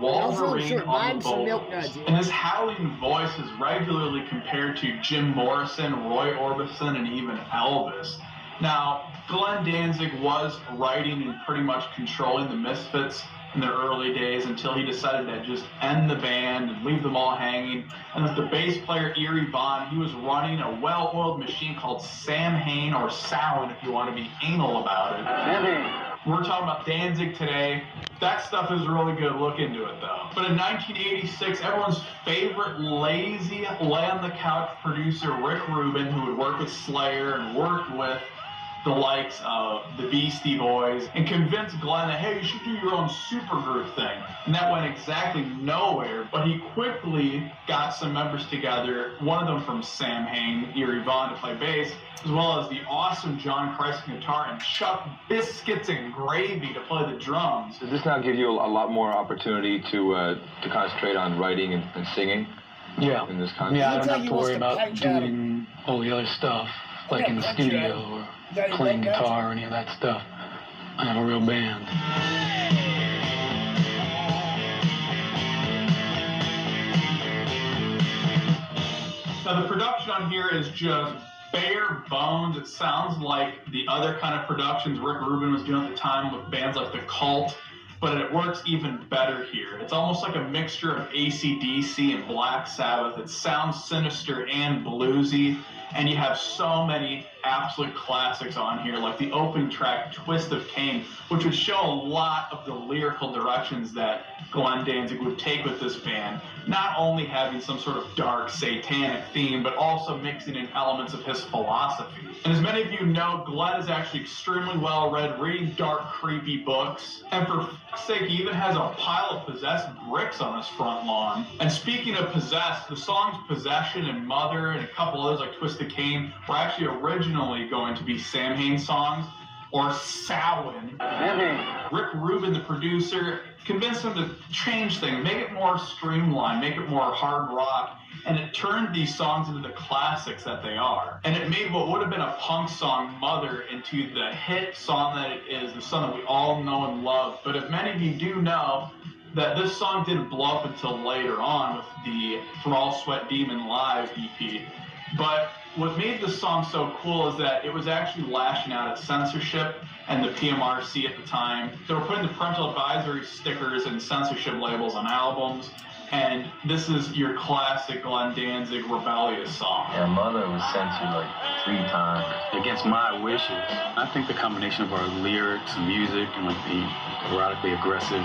Wolverine on the milk vocals. nuts. And his howling voice is regularly compared to Jim Morrison, Roy Orbison, and even Elvis. Now, Glenn Danzig was writing and pretty much controlling the Misfits in their early days until he decided to just end the band and leave them all hanging. And with the bass player Eerie Von, he was running a well-oiled machine called Sam Hain, or Samhain if you want to be anal about it. We're talking about Danzig today. That stuff is really good. Look into it, though. But in 1986, everyone's favorite lazy, lay-on-the-couch producer, Rick Rubin, who would work with Slayer and worked with the likes of the Beastie Boys, and convinced Glenn that, hey, you should do your own supergroup thing. And that went exactly nowhere, but he quickly got some members together, one of them from Sam Hain, Eerie Von, to play bass, as well as the awesome John Christ guitar and Chuck Biscuits and Gravy to play the drums. Does this now give you a lot more opportunity to concentrate on writing and singing? Yeah. In this context? Yeah, I don't have to worry about doing all the other stuff, like in the studio or playing guitar or any of that stuff. I have a real band. Now the production on here is just bare bones. It sounds like the other kind of productions Rick Rubin was doing at the time with bands like The Cult, but it works even better here. It's almost like a mixture of AC/DC and Black Sabbath. It sounds sinister and bluesy, and you have so many absolute classics on here, like the opening track, Twist of Cain, which would show a lot of the lyrical directions that Glenn Danzig would take with this band, not only having some sort of dark satanic theme, but also mixing in elements of his philosophy. And as many of you know, Glenn is actually extremely well-read, reading dark, creepy books, and for fuck's sake, he even has a pile of possessed bricks on his front lawn. And speaking of possessed, the songs Possession and Mother and a couple others like Twist of Cain were actually originally going to be Sam Hain songs, or Samhain. Rick Rubin, the producer, convinced him to change things, make it more streamlined, make it more hard rock, and it turned these songs into the classics that they are. And it made what would have been a punk song, Mother, into the hit song that it is, the song that we all know and love. But if many of you do know that this song didn't blow up until later on with the Thrall Sweat Demon Live EP. But what made this song so cool is that it was actually lashing out at censorship and the PMRC at the time. They were putting the parental advisory stickers and censorship labels on albums, and this is your classic Glenn Danzig rebellious song. Yeah, Mother was censored like 3 times. Against my wishes. I think the combination of our lyrics and music and like the erotically aggressive